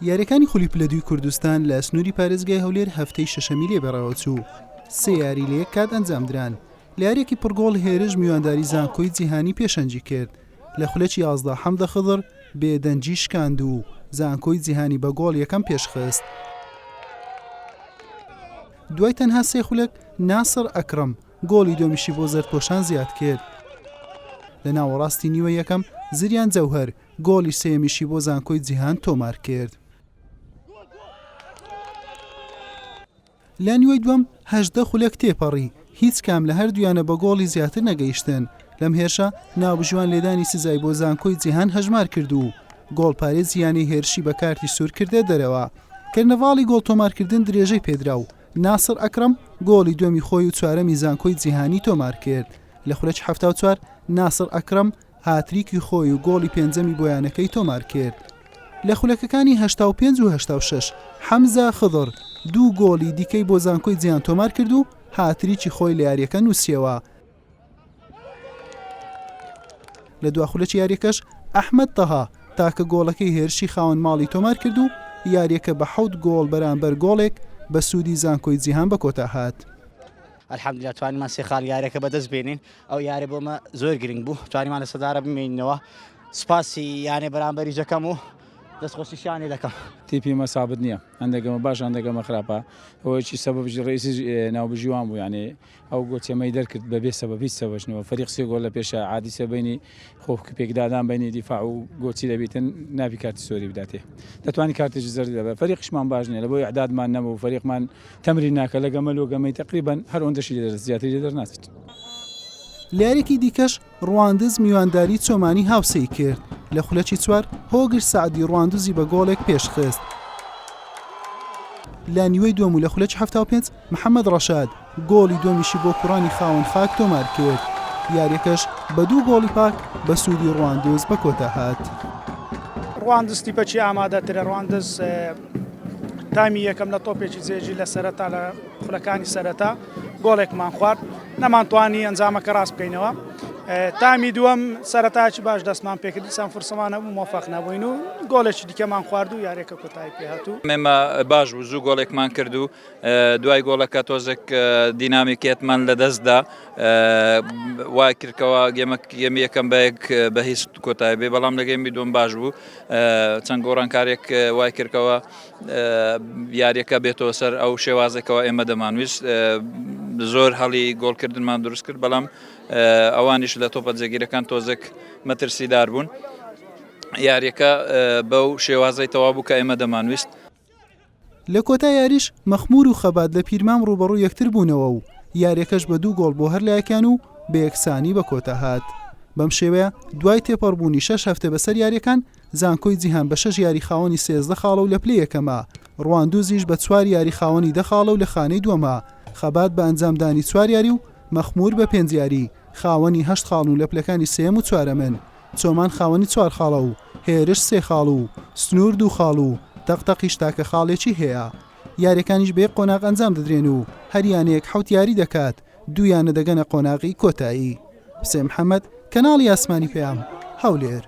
یاریەکانی خولیپ لە دوی کوردستان لە سنووری پارێزگای هەولێر هەفتەی شەشەمی لێبەڕاوە چوو. سێ یاری لە یەک کات ئەنجامدران. لە یاریەکی پڕگۆڵ هێرش میوانداری زانکۆی جیهانی پێشەنجی کرد. لە خولەکی 11 حەمدە خضر بێدەنجی شکاند و زانکۆی جیهانی بە گۆڵ یەکەم پێشخست. دوای تەنها سێ خولەک ناسر ئەکرەم گۆڵی دۆمیشی بۆ زەردپۆشان زیاد کرد. لە ناوەڕاستی نیوە یەکەم زریان جەوهەر گۆڵی سێمیشی بۆ زانکۆی جیهان تۆمار کرد. لە نیوەی دووەم 18 خولەک تێپەڕی، هیچ کام لە هەردوویانە بە گۆڵی زیاتر نەگەیشتن. لەم هێرشە ناوبژوان لێدانی سزای بۆ زانکۆی جیهان هەژمار کرد و گۆڵپارێز یانی هێرشی بە کارتی سوور کردێ دەرەوە. کەرنەڤاڵی گۆڵ تۆمارکردن درێژەی پێدرا و ناسر ئەکرەم گۆڵی دووەمی خۆی و چوارەمی زانکۆی جیهانی تۆمار کرد. لە خولەکی 74 ناسر ئەکرەم هاتریکی خۆی و گۆڵی پێنجەمی بۆیانەکەی تۆمار کرد. لە خولەکەکانی 85 و 86 حەمزە خضر دوو گۆڵی دیکەی بۆ زانکۆی جیهان تۆمار کرد و هاتریکی خۆی لە یاریەکە نووسیەوە. لە دوا خولەکی یاریەکەش ئەحمەد تەها تاکە گۆڵەکەی هێرشی خاوەن ماڵی تۆمار کرد و یاریەکە بە 7 گۆڵ بەرامبەر گۆڵێک بە سوودی زانکۆی جیهان بە کۆتا هات. الحەمدولیلا توانیمان سێ خاڵ یاریەکە بەدەست بێنین. ئەو یارێ بۆمە زۆر گرنگ بوو، توانیمان لە سەدارە بمێنینەوە. سپاسی یانێ بەرامبەری جەکەم و دەستخۆشیشیانی دەکەم. تیپیمە سابت نییە، هەندێکمە باش هەندێکمە خراپە. ئەوەیەکی سەبەبی ڕئیسی ناوبژیوان بوو، یانێ ئەو گۆچەمەی دەرکرد بەبێ سەبەب هیچ سەبەشنەوە. فەریق سێ گۆڵ لە پێشە عادیسە بینی خۆپێکدادان بینی دیفاع و گۆچی دەبێتن نابی کارتی سۆری بداتێ. دەتوانی کارتێکی زەردی دەبێت. فەریقشمان باش نییە، لە بۆی عدادمان نەبوو، فەریقمان تەمرین ناکە لە گەمەلۆگەمەی تقریبان هەر ئەوەندەشی لێدەست زیاتری دەرناچێت. لە یاریەکی دیکەش ڕواندز میوانداری چۆمانی هاوسەی کرد. لە خولەکی چوار هۆگر سعدی ڕواندزی بە گۆڵێک پێشخست. لە نیوەی دووەم و لە خولەکی 75 محەممەد ڕەشاد گۆڵی دووەمیشی بۆ کوڕانی خاوەن خاک تۆمار کرد. یاریەکەش بە دوو گۆڵی پاک بە سوودی ڕواندز بە کۆتا هات. ڕواندز تیپەچی ئامادەترە. ڕواندز تامی یەکەم لە تۆپێکی جێژی لە سەرەتا لە خولەکانی سەرەتا گۆڵێکمان خوارد، نەمانتوانی ئەنجامەکە ڕاست بکەینەوە. تامی دووەم سەرەتاکی باش دەستمان پێکرد، دیسان فرسەمانە بوو مۆفەق نەبووین و گۆڵێکی دیکەمان خوارد و یاریەکە کۆتایی پێهاتوو. مێمە باش بوو، زوو گۆڵێکمان کرد و دوای گۆڵەکە تۆزێک دینامیکێتمان لە دەستدا وای کردکەوە گەمە یەکەم بە هیچ کۆتایی بێ، بەڵام لە گەمی دووەم باش بوو. چەند گۆڕانکارێک وای کردکەوە یاریەکە بێتەوە سەر ئەو شێوازێکەوە ئێمە دەمانویست. زۆر هەڵی گۆڵکردنمان دروست کرد، بەڵام ئەوانیش لە تۆپە جێگیرەکان تۆزێک مەترسیدار بوون. یاریەکە بەو شێوازەی تەواو بوو کە ئێمە دەمانویست. لە کۆتا یاریش مەخمور و خەبات لە پیرمام ڕوبەڕوو یەکتر بوونەوە و یاریەکەش بە 2 گۆڵ بۆ هەر لایەکان و بە یەکسانی بە کۆتا هات. بەم شێوەیە دوای تێپەڕبوونی 6 هەفتە بەسەر یاریەکان زانکۆی جیهان بە 6 یاری خاوەنی 13 خاڵە و لە پلەی یەکەمە. ڕواندوزیش بە 4 یاری خاوەنی 10 خاڵە و لە خانەی دووەمە. خەبات بە ئەنجامدانی 4 یاری و مەخمور بە 5 یاری خاوەنی 8 خاڵ و لە پلەکانی سێم و چوارەمن. چۆمان خاوەنی 4 خاڵە و هێرش 3 خاڵ و سنوور 2 خاڵ و تەقتەقیش تاکە خاڵێکی هەیە. یاریەکانیش بە یەک قۆناغ ئەنجام دەدرێن و هەریانەیەک 7 یاری دەکات، دوویانە دەگەنە قۆناغی کۆتایی. حوسێن محەممەد، کەناڵی ئاسمانی پێیام، هەولێر.